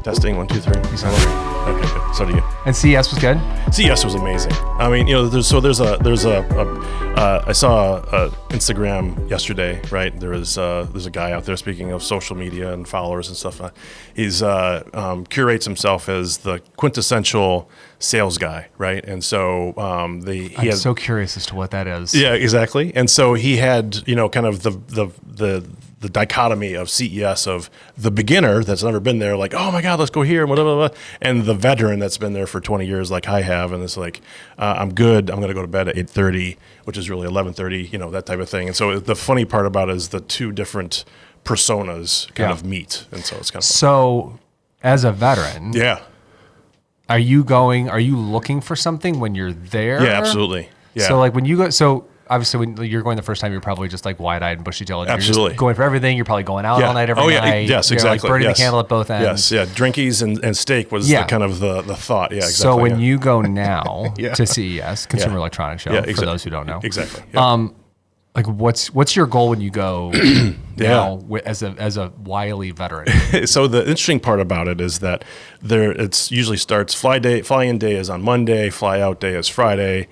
Testing, 1, 2, 3. You sound great. Okay, good. So do you. And CES was good? CES was amazing. I mean, I saw Instagram yesterday, right? There's a guy out there, speaking of social media and followers and stuff. He's curates himself as the quintessential sales guy, right? And so I'm so curious as to what that is. Yeah, exactly. And so he had, kind of the dichotomy of CES of the beginner that's never been there, like, oh my God, let's go here, and whatever, and the veteran that's been there for 20 years, like I have, and it's like, I'm good. I'm going to go to bed at 8:30, which is really 11:30, that type of thing. And so the funny part about it is the two different personas kind of meet, and so it's kind of fun. So, as a veteran, Yeah. Are you looking for something when you're there? Yeah, absolutely. Yeah. So like when you go, obviously when you're going the first time, you're probably just like wide-eyed and bushy-tailed. Absolutely. You're just going for everything. You're probably going out all night every night. Yes, you're exactly. Like burning Yes. the candle at both ends. Yes, yeah. Drinkies and steak was the kind of the thought. Yeah, exactly. So when you go now Yeah. to CES, Consumer Electronics Show, for those who don't know. Exactly. Yeah. Like what's your goal when you go now as a wily veteran? So the interesting part about it is that it's usually starts fly in day is on Monday, fly out day is Friday.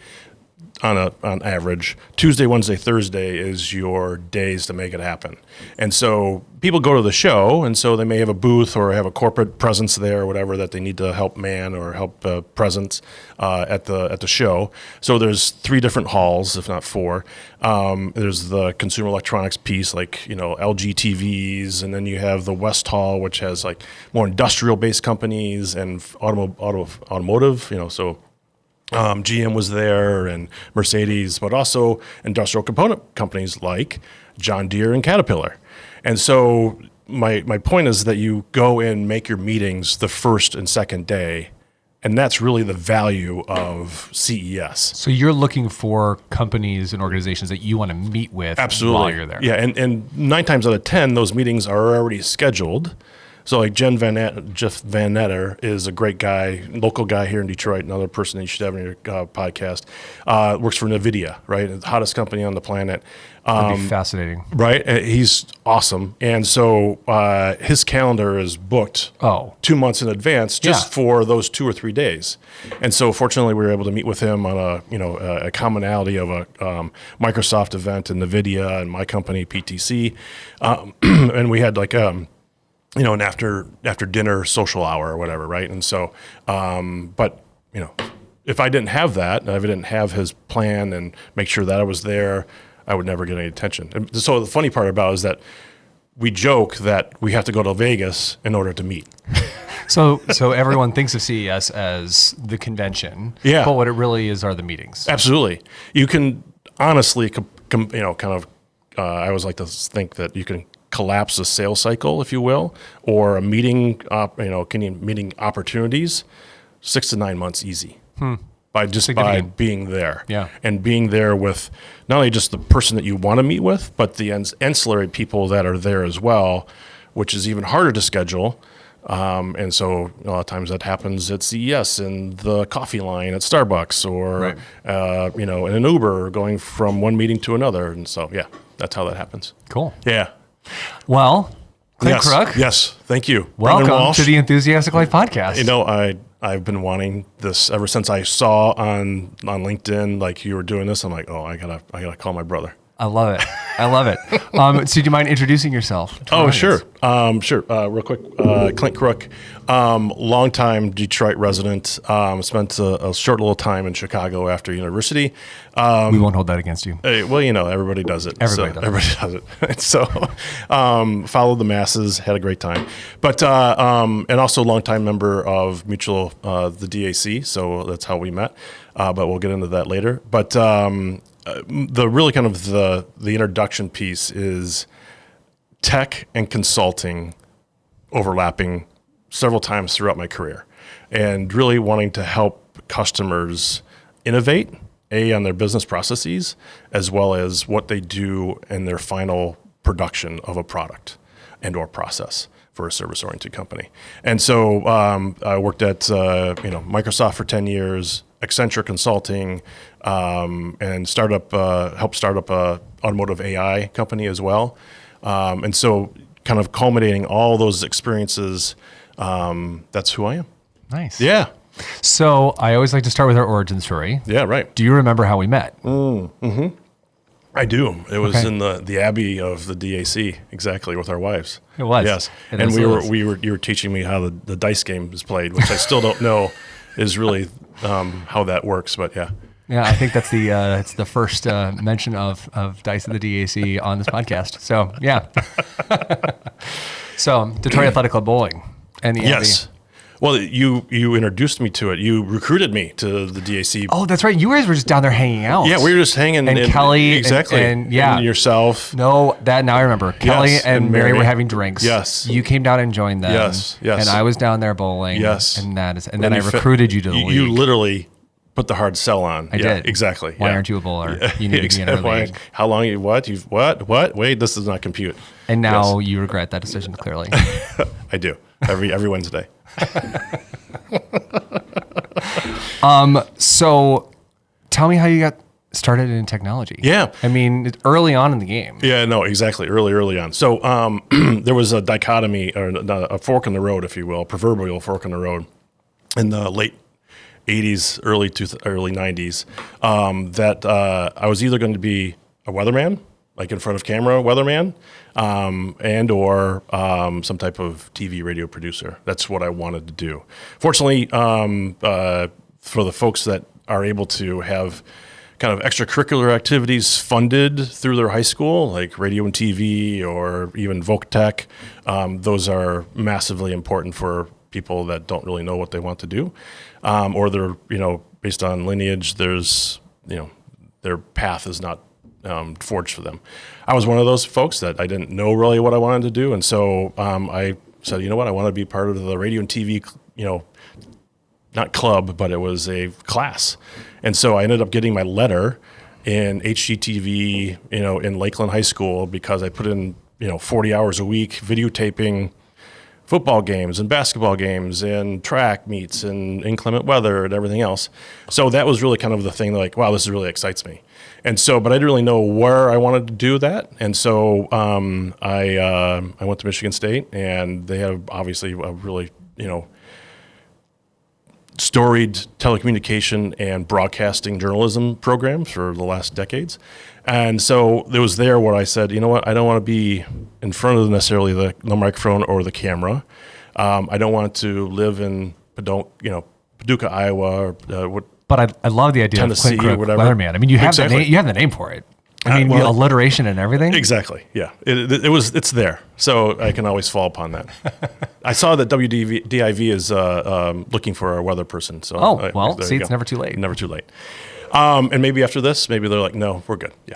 On average, Tuesday, Wednesday, Thursday is your days to make it happen. And so people go to the show, and so they may have a booth or have a corporate presence there or whatever that they need to help man or help presence at the show. So there's 3 different halls, if not 4. There's the consumer electronics piece, like LG TVs, and then you have the West Hall, which has like more industrial-based companies and automotive. So. GM was there and Mercedes, but also industrial component companies like John Deere and Caterpillar. And so my point is that you go and make your meetings the first and second day, and that's really the value of CES. So you're looking for companies and organizations that you want to meet with while you're there. Yeah, and 9 times out of 10, those meetings are already scheduled. So like Jeff Van Netter is a great guy, local guy here in Detroit, another person that you should have in your podcast, works for NVIDIA, right? The hottest company on the planet. That'd be fascinating. Right? He's awesome. And so his calendar is booked 2 months in advance just for those 2 or 3 days. And so fortunately we were able to meet with him on a commonality of a Microsoft event and NVIDIA and my company, PTC. And we had like an after dinner social hour or whatever, right? And so, but if I didn't have that, and if I didn't have his plan and make sure that I was there, I would never get any attention. And so the funny part about it is that we joke that we have to go to Vegas in order to meet. So everyone thinks of CES as the convention, but what it really is are the meetings. Absolutely. You can honestly, I always like to think that you can collapse a sales cycle, if you will, or a meeting, meeting opportunities, 6 to 9 months easy. By being there. Yeah. And being there with not only just the person that you want to meet with, but the ancillary people that are there as well, which is even harder to schedule. And so a lot of times that happens at CES in the coffee line at Starbucks or, in an Uber going from one meeting to another. And so, that's how that happens. Cool. Yeah. Well, Clint Crook. Yes, thank you. Welcome to the Enthusiastic Life podcast. I've been wanting this ever since I saw on LinkedIn, like you were doing this. I'm like, I gotta call my brother. I love it. So do you mind introducing yourself? Sure. Real quick, Clint Crook, longtime Detroit resident, spent a short little time in Chicago after university. We won't hold that against you. Everybody does it. Everybody does it. So, followed the masses, had a great time. But, and also a longtime member of Mutual, the DAC. So that's how we met. But we'll get into that later. But, the really kind of the introduction piece is tech and consulting overlapping several times throughout my career, and really wanting to help customers innovate on their business processes as well as what they do in their final production of a product and or process for a service-oriented company. And so I worked at Microsoft for 10 years, Accenture Consulting, and helped start up a automotive AI company as well. And so kind of culminating all those experiences that's who I am. Nice. Yeah. So I always like to start with our origin story. Yeah, right. Do you remember how we met? I do. It was Okay. in the Abbey of the DAC, exactly, with our wives. It was. Yes. It And absolutely you were teaching me how the dice game is played, which I still don't know is really how that works, but yeah. Yeah, I think that's it's the first mention of Dice at the DAC on this podcast. So yeah. So Detroit Athletic Club Bowling and the Yes. Well, you introduced me to it. You recruited me to the DAC. Oh, that's right. You guys were just down there hanging out. Yeah, we were just hanging. And Kelly exactly. and yeah. And yourself. No, that now I remember. Kelly and Mary were having drinks. Yes. You came down and joined them. Yes. And I was down there bowling. Yes. And then I recruited you to the league. You literally put the hard sell on. I did. Exactly. Why yeah. aren't you a bowler? You need to be in our league. How long? What? What? Wait, this does not compute. And now you regret that decision clearly. I do. Every Wednesday. So tell me how you got started in technology. Yeah. I mean, early on in the game. Yeah, no, exactly. Early on. So there was a dichotomy, or a fork in the road, if you will, proverbial fork in the road, in the late 80s, early 90s, that I was either going to be a weatherman, like in front of camera weatherman, and or some type of TV radio producer. That's what I wanted to do. Fortunately, for the folks that are able to have kind of extracurricular activities funded through their high school, like radio and TV or even Voc Tech, those are massively important for people that don't really know what they want to do, or they're, based on lineage, there's, their path is not forged for them. I was one of those folks that I didn't know really what I wanted to do, and so I said, I want to be part of the radio and TV, not club, but it was a class. And so I ended up getting my letter in HGTV, in Lakeland High School, because I put in, 40 hours a week videotaping football games and basketball games and track meets and inclement weather and everything else. So that was really kind of the thing, like, wow, this really excites me. And so, but I didn't really know where I wanted to do that. And so I went to Michigan State, and they have obviously a really, storied telecommunication and broadcasting journalism programs for the last decades. And so it was there where I said, I don't want to be in front of necessarily the microphone or the camera. I don't want to live in Paducah, Iowa, or But I love the idea Tennessee of Clint or Crook, whatever. Weatherman. I mean, you have Exactly. the name. You have the name for it. I mean, well, alliteration and everything. Exactly. Yeah. It's there. So I can always fall upon that. I saw that WDIV is looking for a weather person. So see, it's never too late. Never too late. And maybe after this, maybe they're like, no, we're good. Yeah.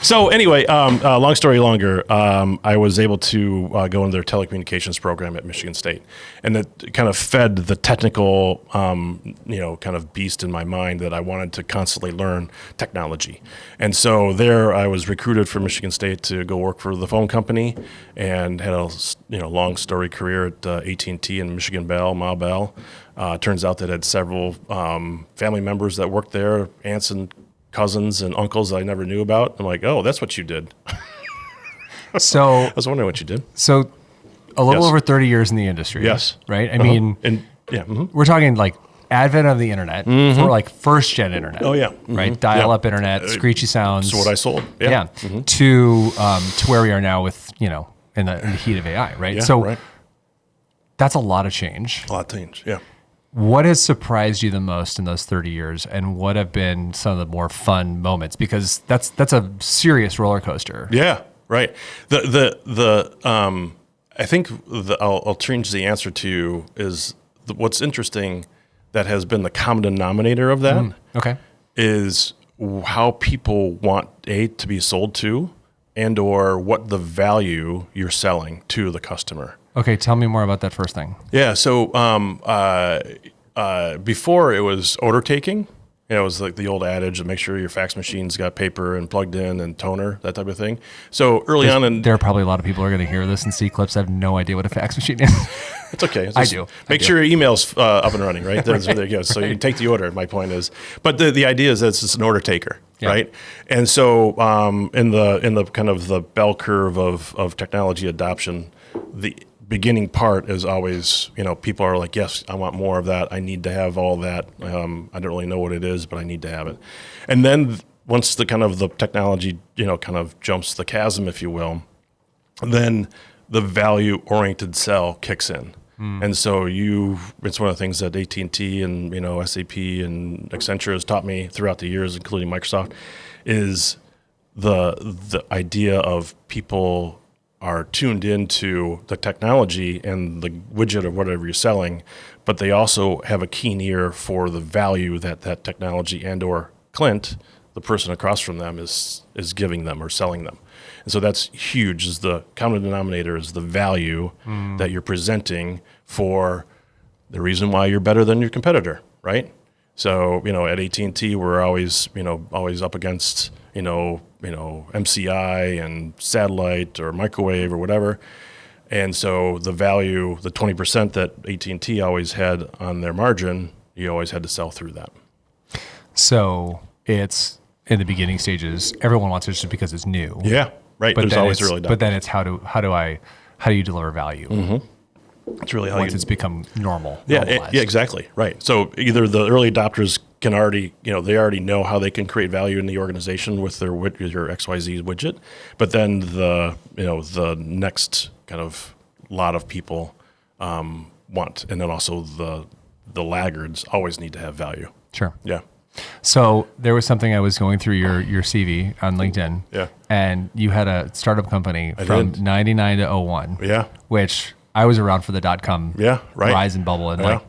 So anyway, long story longer, I was able to go into their telecommunications program at Michigan State, and that kind of fed the technical, kind of beast in my mind that I wanted to constantly learn technology. And so there, I was recruited from Michigan State to go work for the phone company, and had a long story career at AT&T and Michigan Bell, Ma Bell. Turns out that I had several family members that worked there, aunts and cousins and uncles that I never knew about. I'm like, oh, that's what you did. So I was wondering what you did. So a little Yes. over 30 years in the industry. Yes. Right? I mean, And yeah. Mhm. we're talking like advent of the internet for like first gen internet. Oh, yeah. Right? Dial up internet, screechy sounds. That's what I sold. Yeah. To where we are now with, in the heat of AI, right? Yeah, so right. that's a lot of change. A lot of change. Yeah. What has surprised you the most in those 30 years, and what have been some of the more fun moments? Because that's a serious roller coaster. Yeah. Right. I think I'll change the answer to you is what's interesting that has been the common denominator of that Okay. is how people want to be sold to, and or what the value you're selling to the customer. Okay, tell me more about that first thing. Yeah. So before it was order taking. It was like the old adage of make sure your fax machine's got paper and plugged in and toner, that type of thing. So early on, There are probably a lot of people who are going to hear this and see clips. I have no idea what a fax machine is. it's okay. It's I just do. Make sure your email's up and running, right? There you go. So you take the order. My point is, but the idea is that it's an order taker, Yeah. right? And so in the kind of the bell curve of technology adoption, the beginning part is always, people are like, yes, I want more of that. I need to have all that. I don't really know what it is, but I need to have it. And then once the kind of the technology, kind of jumps the chasm, if you will, then the value-oriented sell kicks in. And so it's one of the things that AT&T and, SAP and Accenture has taught me throughout the years, including Microsoft, is the idea of people are tuned into the technology and the widget or whatever you're selling, but they also have a keen ear for the value that technology and or Clint, the person across from them, is giving them or selling them. And so that's huge. Is the common denominator is the value that you're presenting for the reason why you're better than your competitor, right? So, at AT&T, we're always up against, MCI and satellite or microwave or whatever. And so the value, the 20% that AT&T always had on their margin, you always had to sell through that. So it's in the beginning stages, everyone wants it just because it's new. Yeah, right. But There's always really but then it's how do you deliver value? Mm-hmm. It's really how once it's become normal. Yeah, exactly. Right. So either the early adopters can already, they already know how they can create value in the organization with your XYZ widget, but then the next kind of lot of people want, and then also the laggards always need to have value. Sure. Yeah. So there was something I was going through your CV on LinkedIn. Yeah. And you had a startup company from 99 to 01. Yeah. Which I was around for the .com rise and bubble and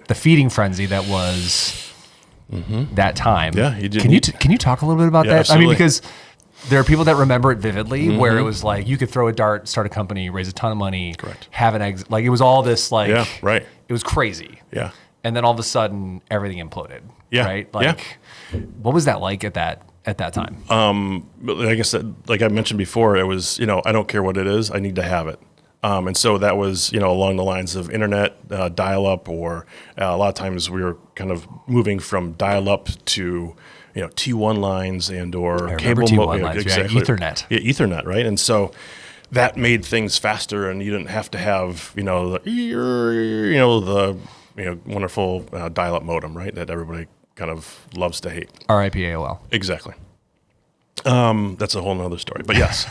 the feeding frenzy that was that time. Yeah, you did. Can you talk a little bit about that? Absolutely. I mean, because there are people that remember it vividly, where it was like you could throw a dart, start a company, raise a ton of money, correct, have an exit. Like it was all this Yeah, right. It was crazy. Yeah. And then all of a sudden, everything imploded. Yeah. Right. What was that like at that time? Like I said, like I mentioned before, it was, I don't care what it is, I need to have it. And so that was, along the lines of internet, dial-up, or a lot of times we were kind of moving from dial-up to, T1 lines and or cable T1 lines, exactly. Ethernet. Yeah, Ethernet, right? And so that made things faster, and you didn't have to have, the wonderful dial-up modem, right? That everybody kind of loves to hate. RIP AOL. Exactly. That's a whole nother story, but yes.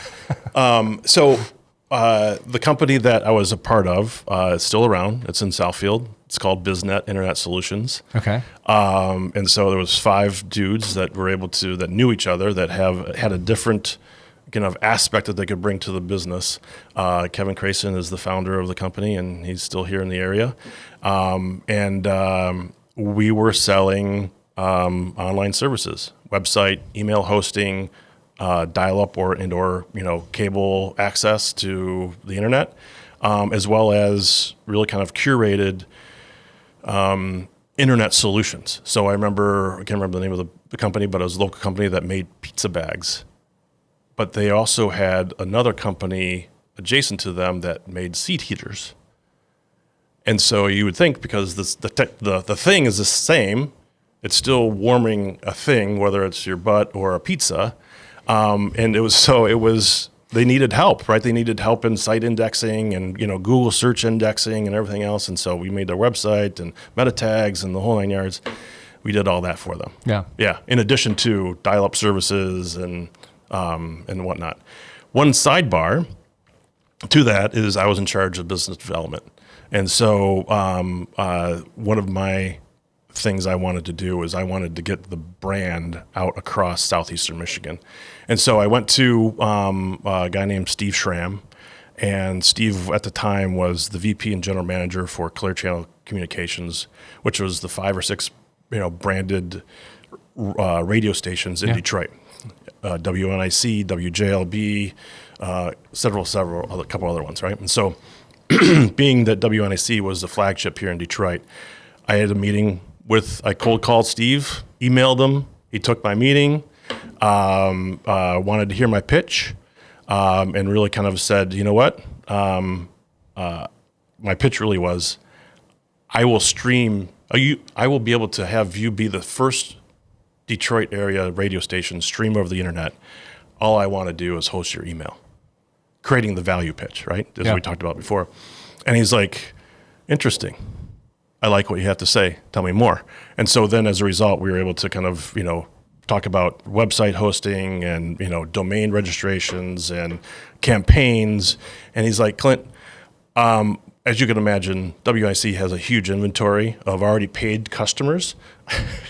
The company that I was a part of is still around. It's in Southfield. It's called BizNet Internet Solutions. Okay. And so there was 5 dudes that knew each other, that had a different kind of aspect that they could bring to the business. Kevin Crayson is the founder of the company, and he's still here in the area. We were selling online services, website, email hosting, dial-up or cable access to the internet, as well as really kind of curated internet solutions. So I can't remember the name of the company, but it was a local company that made pizza bags. But they also had another company adjacent to them that made seat heaters. And so you would think, because the thing is the same, it's still warming a thing, whether it's your butt or a pizza. They needed help, right? They needed help in site indexing and, Google search indexing and everything else. And so we made their website and meta tags and the whole 9 yards. We did all that for them. Yeah. Yeah. In addition to dial-up services and whatnot. One sidebar to that is I was in charge of business development. And so one of my things I wanted to do is I wanted to get the brand out across southeastern Michigan. And so I went to a guy named Steve Schramm, and Steve at the time was the VP and general manager for Clear Channel Communications, which was the 5 or 6 branded radio stations in Detroit. WNIC, WJLB, a couple other ones, right? And so being that WNIC was the flagship here in Detroit, I had a meeting I cold called Steve, emailed him. He took my meeting, wanted to hear my pitch, and really kind of said, you know what? My pitch really was, I will be able to have you be the first Detroit area radio station stream over the internet. All I want to do is host your email, creating the value pitch, right? As we talked about before. And he's like, interesting. I like what you have to say. Tell me more. And so then as a result, we were able to kind of, talk about website hosting and, domain registrations and campaigns. And he's like, Clint, as you can imagine, WIC has a huge inventory of already paid customers.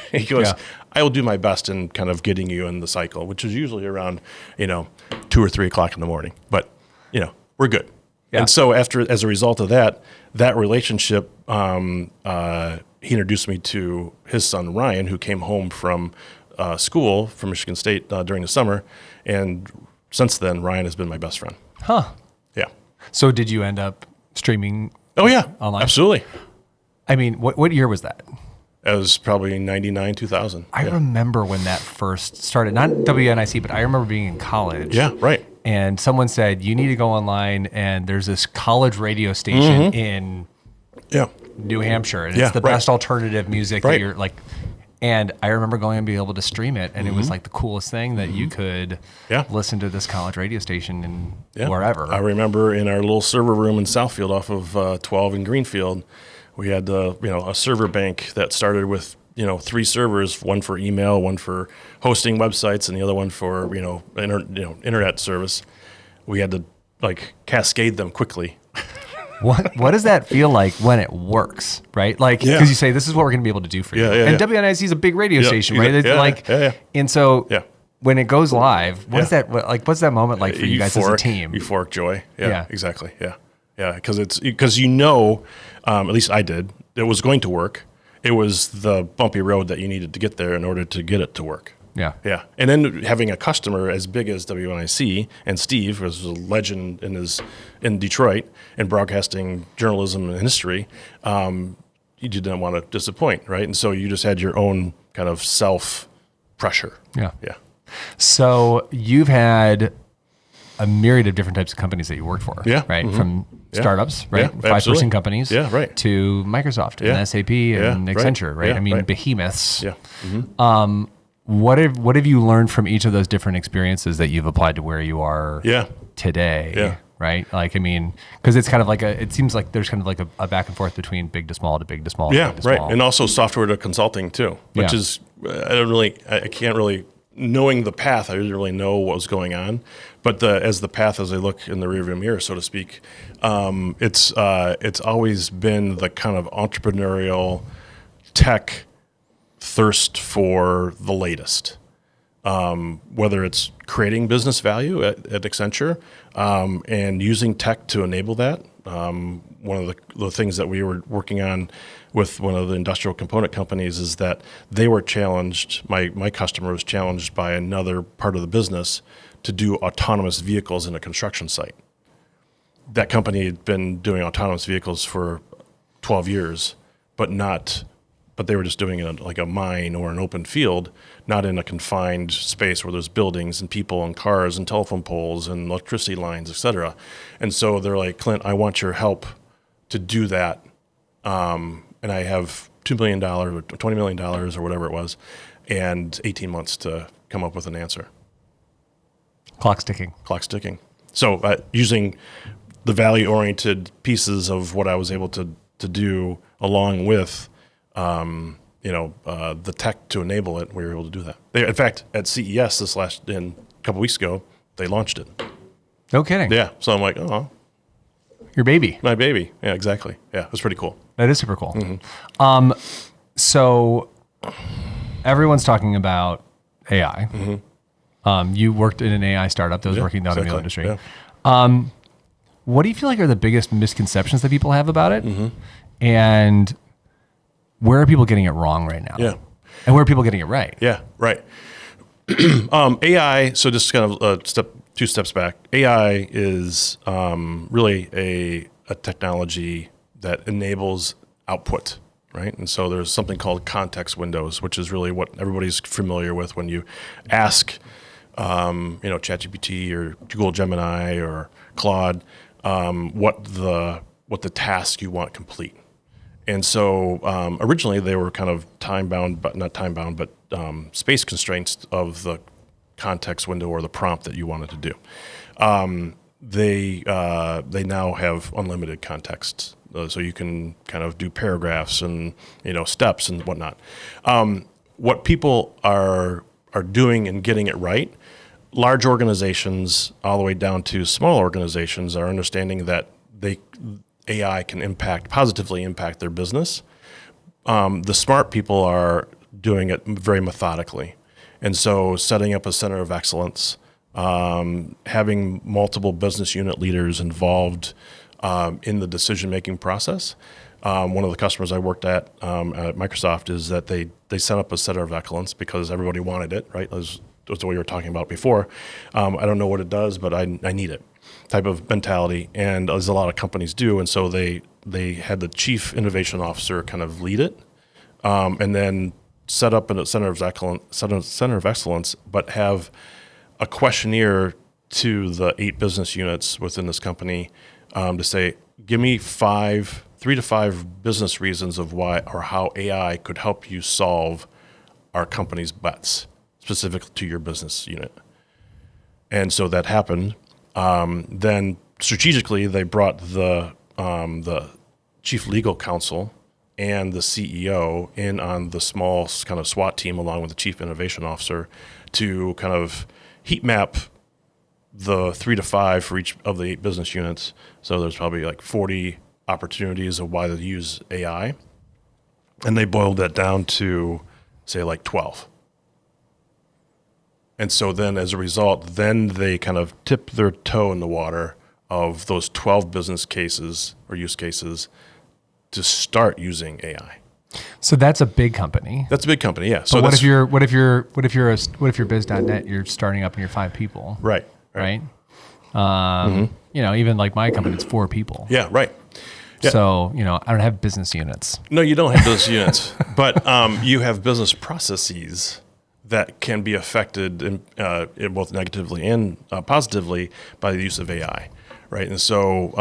He goes, I will do my best in kind of getting you in the cycle, which is usually around, 2 or 3 o'clock in the morning. But, we're good. Yeah. And so as a result of that relationship, he introduced me to his son, Ryan, who came home from school from Michigan State during the summer. And since then, Ryan has been my best friend. Huh. Yeah. So did you end up streaming? Oh, yeah. Online? Absolutely. I mean, what year was that? It was probably 99, 2000. I remember when that first started, not WNIC, but I remember being in college. Yeah, right. And someone said, you need to go online, and there's this college radio station in New Hampshire, and it's the best alternative music that you're like. And I remember going and being able to stream it, and it was like the coolest thing that you could listen to this college radio station in wherever. I remember in our little server room in Southfield off of 12 in Greenfield, we had a server bank that started with 3 servers, one for email, one for hosting websites, and the other one for internet service. We had to cascade them quickly. What does that feel like when it works, right? Like, because you say, this is what we're going to be able to do for you. And WNIC is a big radio station, right? And so when it goes live, what's that moment like for you guys as a team? Euphoric joy. Yeah, exactly. Yeah, because at least I did, it was going to work. It was the bumpy road that you needed to get there in order to get it to work. Yeah. And then having a customer as big as WNIC, and Steve was a legend in Detroit in broadcasting journalism and history, you didn't want to disappoint, right? And so you just had your own kind of self-pressure. Yeah. So you've had a myriad of different types of companies that you worked for, right? From startups, right? 5-person companies, to Microsoft and SAP and Accenture, right? I mean, behemoths. Yeah. What have you learned from each of those different experiences that you've applied to where you are today? Yeah. Right? Like, I mean, because it's kind of like it seems like there's kind of like a back and forth between big to small to big to small. Yeah, to big to small. And also software to consulting too, which is, I can't really, knowing the path, I didn't really know what was going on. But as I look in the rearview mirror, so to speak, it's always been the kind of entrepreneurial tech thirst for the latest, whether it's creating business value at Accenture and using tech to enable that. One of the things that we were working on with one of the industrial component companies is that they were challenged, my customer was challenged by another part of the business to do autonomous vehicles in a construction site. That company had been doing autonomous vehicles for 12 years, but they were just doing it like a mine or an open field, not in a confined space where there's buildings and people and cars and telephone poles and electricity lines, et cetera. And so they're like, Clint, I want your help to do that. And I have $2 million or $20 million or whatever it was, and 18 months to come up with an answer. Clock's ticking. So using the value-oriented pieces of what I was able to do along with the tech to enable it, we were able to do that. In fact, at CES a couple weeks ago, they launched it. No kidding. Yeah. So I'm like, oh, your baby. My baby. Yeah, exactly. Yeah, it was pretty cool. That is super cool. So everyone's talking about AI. You worked in an AI startup that was working in the automobile industry. Yeah. What do you feel like are the biggest misconceptions that people have about it? And where are people getting it wrong right now? Yeah. And where are people getting it right? Yeah, right. AI, so just kind of 2 steps back. AI is really a technology that enables output, right? And so there's something called context windows, which is really what everybody's familiar with when you ask, ChatGPT or Google Gemini or Claude, what the task you want complete. And so originally they were kind of time-bound, but not time-bound, but space constraints of the context window or the prompt that you wanted to do. they now have unlimited context, so you can kind of do paragraphs and steps and whatnot. What people are doing and getting it right, large organizations all the way down to small organizations are understanding that AI can positively impact their business. The smart people are doing it very methodically, and so setting up a center of excellence. Having multiple business unit leaders involved in the decision-making process. One of the customers I worked at Microsoft is that they set up a center of excellence because everybody wanted it, right? That's what we were talking about before. I don't know what it does, but I need it type of mentality, and as a lot of companies do. And so they had the chief innovation officer kind of lead it, and then set up a center of excellence, but have a questionnaire to the 8 business units within this company to say, give me 3 to 5 business reasons of why or how AI could help you solve our company's bets specific to your business unit. And so that happened. Then strategically, they brought the chief legal counsel and the CEO in on the small kind of SWAT team along with the chief innovation officer to kind of heat map the 3 to 5 for each of the 8 business units. So there's probably like 40 opportunities of why they use AI. And they boiled that down to, say, like 12. And so then as a result, then they kind of tip their toe in the water of those 12 business cases or use cases to start using AI. So that's a big company. That's a big company, yeah. So but what if you're biz.net, you're starting up and you're 5 people. Right. Even like my company, it's 4 people. Yeah, right. Yeah. So, I don't have business units. No, you don't have business units, but you have business processes that can be affected in both negatively and positively by the use of AI, right? And so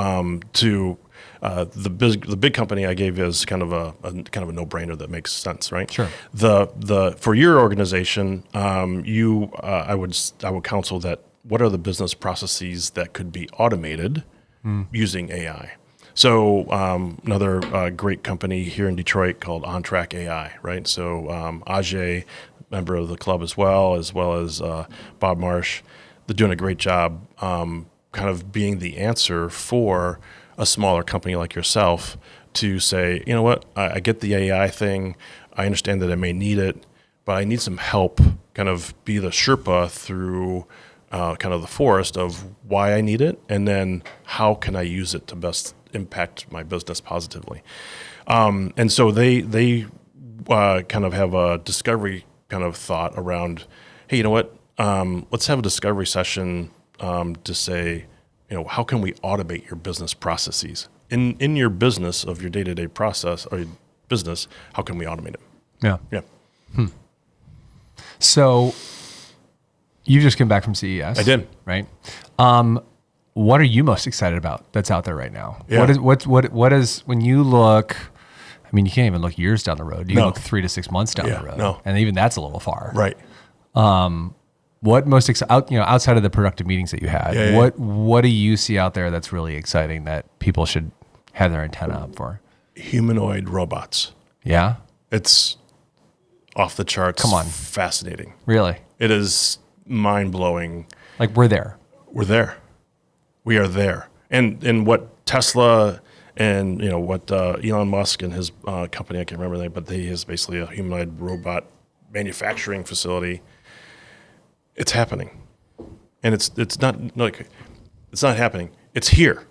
the big company I gave is kind of a no-brainer that makes sense, right? Sure. For your organization, I would counsel that what are the business processes that could be automated using AI? So another great company here in Detroit called OnTrack AI, right? So Ajay, member of the club as well as Bob Marsh, they're doing a great job kind of being the answer for a smaller company like yourself to say, you know what, I get the AI thing, I understand that I may need it, but I need some help, kind of be the Sherpa through kind of the forest of why I need it, and then how can I use it to best impact my business positively. And so they kind of have a discovery kind of thought around, hey, you know what, let's have a discovery session to say, how can we automate your business processes in your business of your day-to-day process or your business? How can we automate it? Yeah. So you just came back from CES. I did. Right. What are you most excited about that's out there right now? Yeah. What is when you look? I mean, you can't even look years down the road. You can look 3 to 6 months down the road, and even that's a little far. Right. What most outside of the productive meetings that you had, what do you see out there that's really exciting that people should have their antenna up for? Humanoid robots. Yeah. It's off the charts. Come on. Fascinating. Really? It is mind-blowing. Like we're there. We're there. We are there. And what Tesla and what Elon Musk and his company, I can't remember that, but he has basically a humanoid robot manufacturing facility. It's happening, and it's not happening. It's here.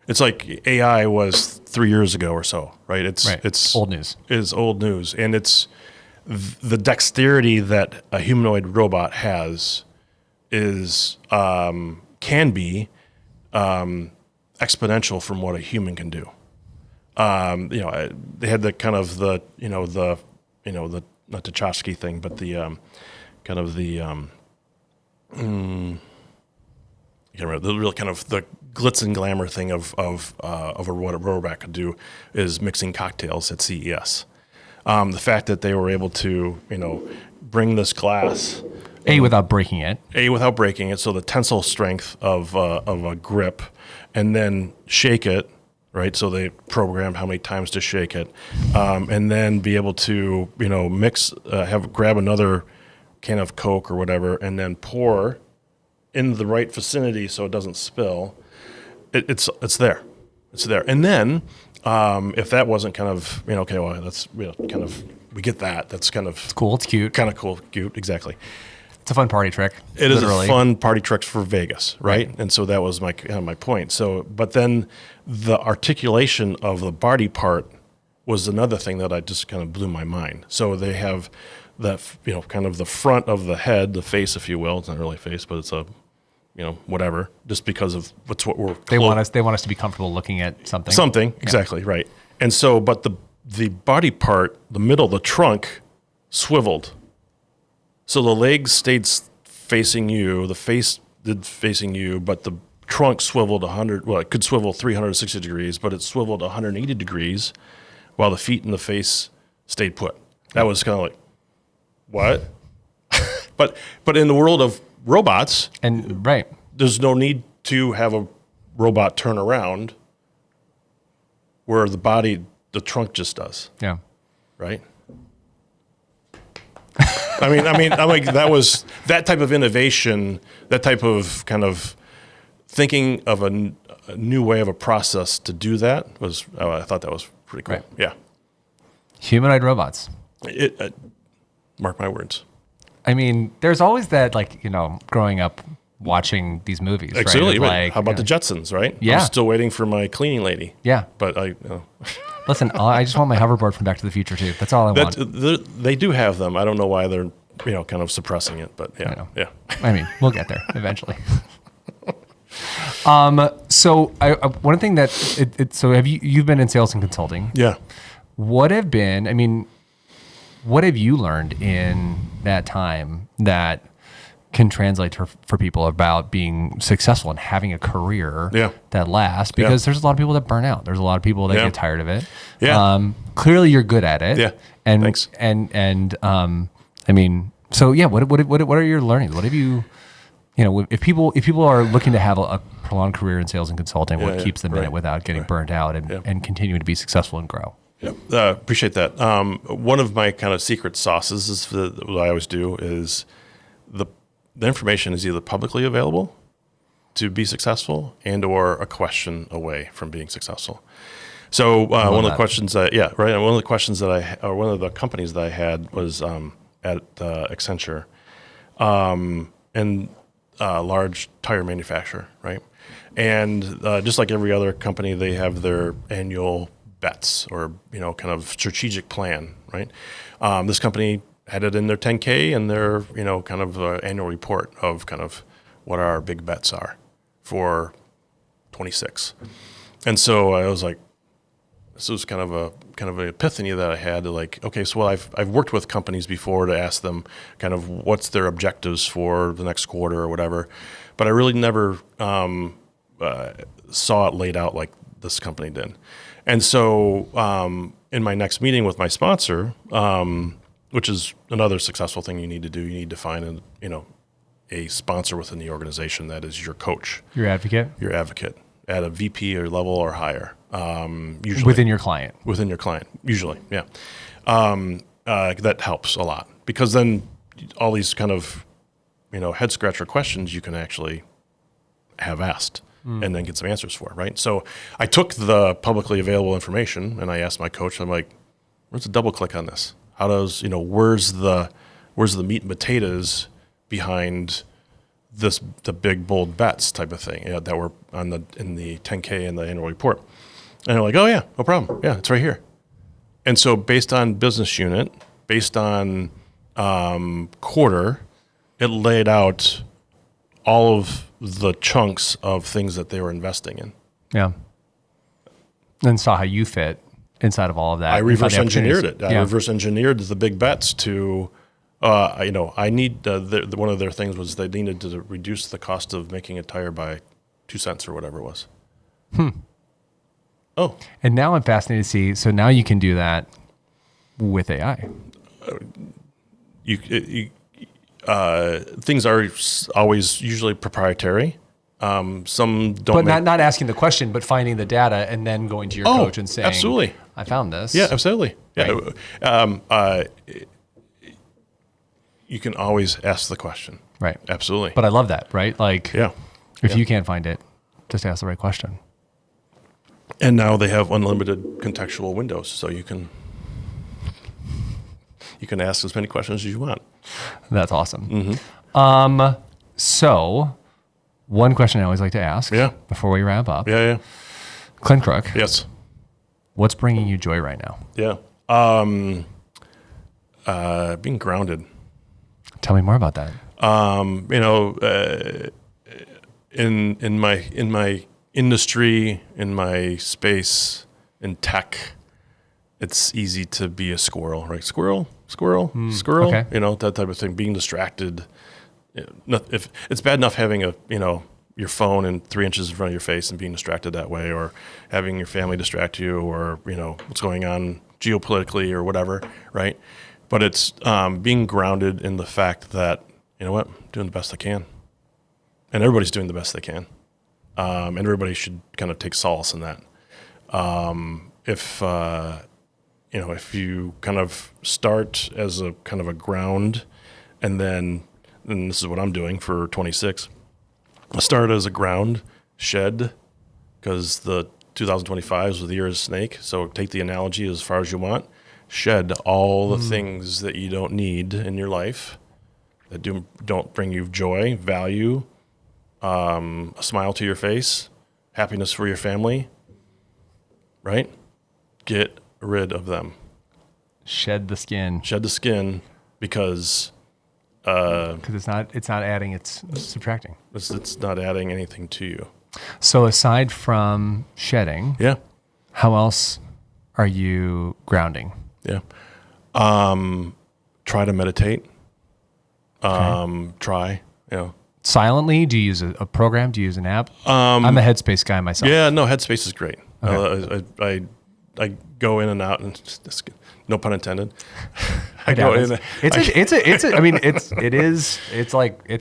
It's like AI was 3 years ago or so, right? It's old news. It's old news, and it's the dexterity that a humanoid robot has can be exponential from what a human can do. They had the kind of the not the Tchaikovsky thing, but the kind of the I can't remember, the real kind of the glitz and glamour thing of what a robot could do is mixing cocktails at CES. The fact that they were able to bring this glass Without breaking it. Without breaking it. So the tensile strength of a grip, and then shake it, right? So they program how many times to shake it, and then be able to, mix, grab another can of Coke or whatever, and then pour in the right vicinity so it doesn't spill. It's there. It's there. And then if that wasn't kind of, okay, well, that's kind of, we get that. That's kind of... It's cool. It's cute. Kind of cool. Cute. Exactly. It's a fun party trick. It is a fun party trick for Vegas, right? And so that was my point. So, but then the articulation of the body part was another thing that I just kind of blew my mind. So they have that, kind of the front of the head, the face, if you will. It's not really a face, but it's a, whatever. Just because of what we're. They want us to be comfortable looking at something. Something, exactly, right. And so, but the body part, the middle, the trunk, swiveled. So the legs stayed facing you, the face did facing you, but the trunk swiveled 100. Well, it could swivel 360 degrees, but it swiveled 180 degrees, while the feet and the face stayed put. That was kind of like, what? but in the world of robots, and right, there's no need to have a robot turn around, where the trunk just does. Yeah. Right. I mean, I'm like, that was that type of innovation, that type of kind of thinking of a new way of a process to do that was, I thought that was pretty cool. Right. Yeah. Humanoid robots. Mark my words. I mean, there's always that, growing up watching these movies. Absolutely. Right? Like, how about the Jetsons, right? Yeah. I'm still waiting for my cleaning lady. Yeah. But Listen, I just want my hoverboard from Back to the Future too. That's all I want. They do have them. I don't know why they're kind of suppressing it, but yeah, yeah. I mean, we'll get there eventually. So one thing that so you've been in sales and consulting? Yeah. What have you learned in that time that can translate for people about being successful and having a career that lasts? Because there's a lot of people that burn out. There's a lot of people that get tired of it. Yeah. Clearly you're good at it. Yeah. And thanks. I mean, so yeah, what are your learnings? What have you, if people are looking to have a prolonged career in sales and consulting, what keeps them in it without getting burned out and continuing to be successful and grow? Yeah, appreciate that. One of my kind of secret sauces is what I always do is the information is either publicly available to be successful and or a question away from being successful. So one of the questions one of the companies that I had was at Accenture, and a large tire manufacturer, right? And just like every other company, they have their annual bets or kind of strategic plan, right? This company had it in their 10K and their kind of annual report of kind of what our big bets are for 26. And so I was like, this was kind of an epiphany that I had to like, okay, so I've worked with companies before to ask them kind of what's their objectives for the next quarter or whatever, but I really never saw it laid out like this company did. And so in my next meeting with my sponsor, which is another successful thing you need to do, you need to find a sponsor within the organization that is your coach. Your advocate at a VP or level or higher. Usually within your client, usually. Yeah. That helps a lot because then all these kind of, head scratcher questions you can actually have asked and then get some answers for, right? So I took the publicly available information and I asked my coach, I'm like, where's the double click on this? How does, where's the meat and potatoes behind the big bold bets type of thing that were in the 10K and the annual report? And they're like, oh yeah, no problem. Yeah, it's right here. And so based on business unit, based on quarter, it laid out all of the chunks of things that they were investing in. Yeah. And saw how you fit inside of all of that. I reverse engineered it. I reverse engineered the big bets to, I need, one of their things was they needed to reduce the cost of making a tire by 2 cents or whatever it was. Oh. And now I'm fascinated to see, so now you can do that with AI. things are always usually proprietary. Some don't. But not asking the question, but finding the data and then going to your coach and saying, absolutely, I found this. Yeah, absolutely. Right. Yeah. You can always ask the question. Right. Absolutely. But I love that, right? Like, yeah. If you can't find it, just ask the right question. And now they have unlimited contextual windows, so you can ask as many questions as you want. That's awesome. Mm-hmm. So one question I always like to ask before we wrap up. Yeah. Clint Crook. Yes. What's bringing you joy right now? Yeah. Being grounded. Tell me more about that. In my industry, in my space, in tech, it's easy to be a squirrel, right? Squirrel, okay. That type of thing. Being distracted. If it's bad enough having your phone in 3 inches in front of your face and being distracted that way, or having your family distract you, or what's going on geopolitically or whatever, right? But it's being grounded in the fact that, I'm doing the best I can. And everybody's doing the best they can. And everybody should kind of take solace in that. If you kind of start as a kind of a ground, and this is what I'm doing for 26, I start as a ground, shed, because the 2025 was the year of the snake. So take the analogy as far as you want. Shed all the things that you don't need in your life, that don't bring you joy, value, a smile to your face, happiness for your family, right? Get rid of them. Shed the skin. Shed the skin, because it's not adding, it's subtracting. It's not adding anything to you. So aside from shedding, how else are you grounding? Yeah. Try to meditate. Okay. Silently? Do you use a program? Do you use an app? I'm a Headspace guy myself. Yeah, no, Headspace is great. Okay. I go in and out, and no pun intended. It's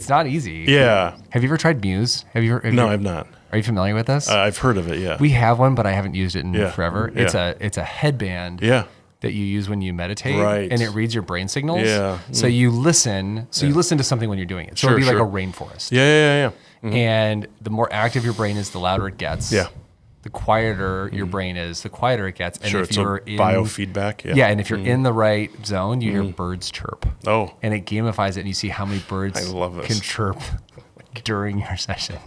not easy. Yeah. Have you ever tried Muse? No, I've not. Are you familiar with this? I've heard of it. Yeah. We have one, but I haven't used it in forever. Yeah. It's a headband. Yeah. That you use when you meditate, right. And it reads your brain signals. Yeah. So you listen. So you listen to something when you're doing it. So it'd be like a rainforest. Yeah. Mm-hmm. And the more active your brain is, the louder it gets. Yeah. The quieter your brain is, the quieter it gets. And if you're in biofeedback. Yeah. And if you're in the right zone, you hear birds chirp. Oh. And it gamifies it, and you see how many birds can chirp during your session.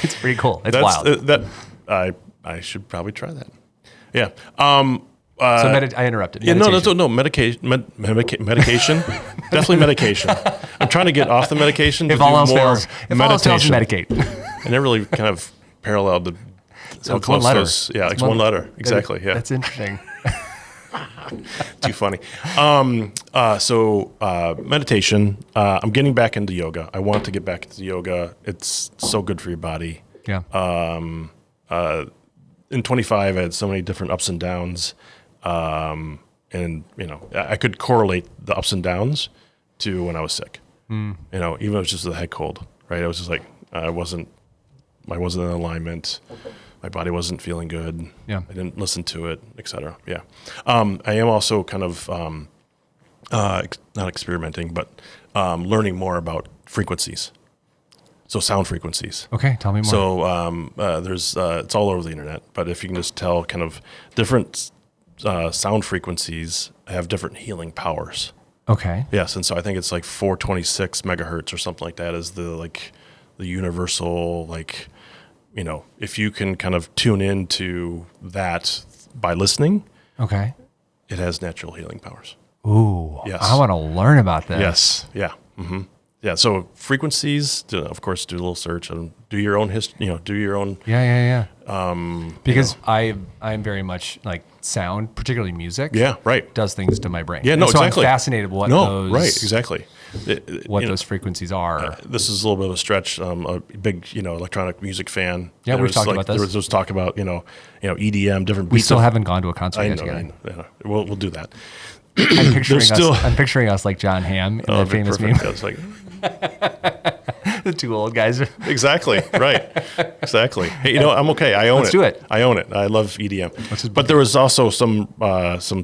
It's pretty cool. It's wild. I should probably try that. Yeah. I interrupted. Yeah, no. Medication. Definitely medication. I'm trying to get off the medication. If all else fails, medicate. And it really kind of paralleled the. So it's one letter. It's one letter. Exactly. Yeah. That's interesting. Too funny. Meditation. I'm getting back into yoga. I want to get back into yoga. It's so good for your body. Yeah. In 25, I had so many different ups and downs. And I could correlate the ups and downs to when I was sick. Even if it was just a head cold, right? I was just like, I wasn't in alignment. My body wasn't feeling good. Yeah. I didn't listen to it, et cetera. Yeah. I am also kind of, not experimenting, but learning more about frequencies. So sound frequencies. Okay, tell me more. So there's, it's all over the internet, but if you can just tell kind of different sound frequencies have different healing powers. Okay. Yes, and so I think it's like 426 megahertz or something like that is the universal, if you can kind of tune into that by listening. Okay. It has natural healing powers. Ooh. Yes. I want to learn about this. Yes. Yeah. Mm-hmm. Yeah. So frequencies, of course, do a little search and do your own history. Do your own. Yeah. Because I'm very much like sound, particularly music. Yeah. Right. Does things to my brain. Yeah. No. And so exactly. I'm fascinated right. Exactly. Those frequencies are. This is a little bit of a stretch. A big, electronic music fan. Yeah, we've talked about this. There was talk about, EDM, different. We still haven't gone to a concert yet together. I know. We'll do that. I'm picturing us like John Hamm in that famous meme. It's like, The two old guys. Exactly. Right. Exactly. Hey, I'm okay. I own it. Let's do it. I own it. I love EDM. But there was also some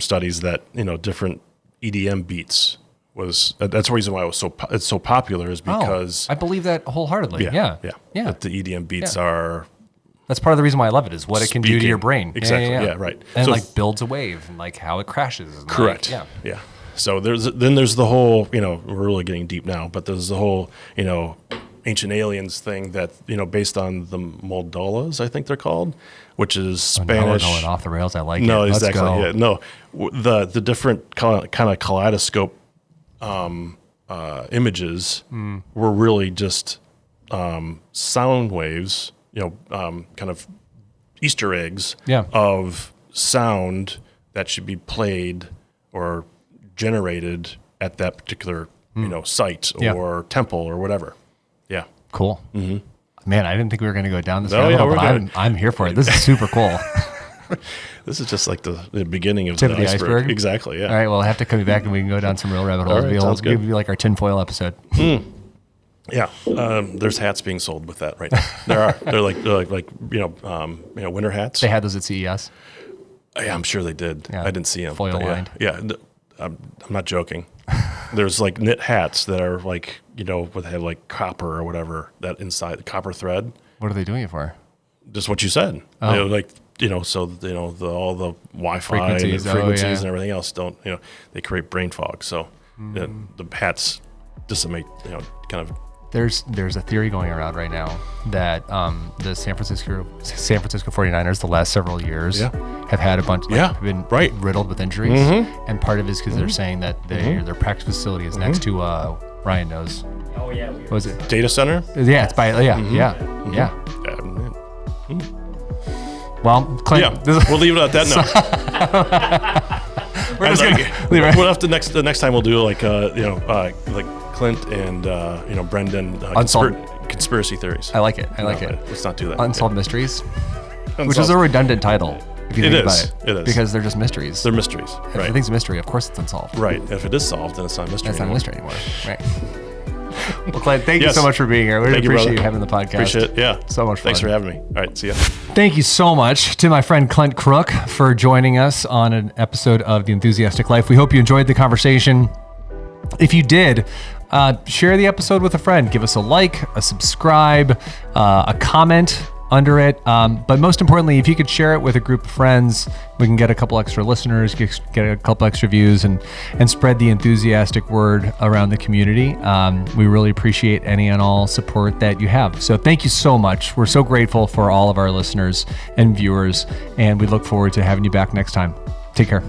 studies that different EDM beats that's the reason why it's so popular is because I believe that wholeheartedly. Yeah. That the EDM beats are. That's part of the reason why I love it is what it can do to your brain. Exactly. Yeah. Right. And so builds a wave and how it crashes. And correct. Yeah. So there's the whole, we're really getting deep now, but there's the whole, ancient aliens thing that, based on the Moldolas, I think they're called, which is Spanish. Now we're going off the rails. I like no, it. Exactly. Let's go. Yeah, no, the different kind of kaleidoscope images were really just sound waves, kind of Easter eggs of sound that should be played or generated at that particular site or temple or whatever. Yeah. Cool. Mm-hmm. Man, I didn't think we were going to go down this rabbit hole, but I'm here for it. This is super cool. This is just like the beginning of tip of the iceberg. Exactly. Yeah. All right. Well, I'll have to come back and we can go down some real rabbit holes. Right, sounds good. It'll be like our tinfoil episode. Yeah. There's hats being sold with that right now. There are. They're like winter hats. They had those at CES. Yeah, I'm sure they did. Yeah. I didn't see them. Foil lined. Yeah. I'm not joking. There's like knit hats that are like, would have like copper or whatever that inside the copper thread. What are they doing it for? Just what you said. So all the Wi-Fi frequencies and everything else they create brain fog. So the hats disseminate, kind of. There's a theory going around right now that the San Francisco 49ers the last several years have had a bunch been riddled with injuries, and part of it is because they're saying that their practice facility is next to Ryan knows. Oh yeah. What was it? Data center? Yeah, it's by Well, Clint, we'll leave it at that note. We're just gonna leave it. We'll have to the next time we'll do like Clint and Brendan conspiracy theories. I like it. Let's not do that. Unsolved mysteries, which is a redundant title. If you think about it. It is. Because they're just mysteries. They're mysteries. If everything's a mystery, of course it's unsolved. Right. If it is solved, then it's not a mystery. It's not a mystery anymore. Right. Well, Clint, thank you so much for being here. We really appreciate you having the podcast. Appreciate it. Yeah. So much fun. Thanks for having me. All right. See ya. Thank you so much to my friend Clint Crook for joining us on an episode of The Enthusiastic Life. We hope you enjoyed the conversation. If you did, share the episode with a friend. Give us a like, a subscribe, a comment under it. But most importantly, if you could share it with a group of friends, we can get a couple extra listeners, get a couple extra views, and spread the enthusiastic word around the community. We really appreciate any and all support that you have. So thank you so much. We're so grateful for all of our listeners and viewers, and we look forward to having you back next time. Take care.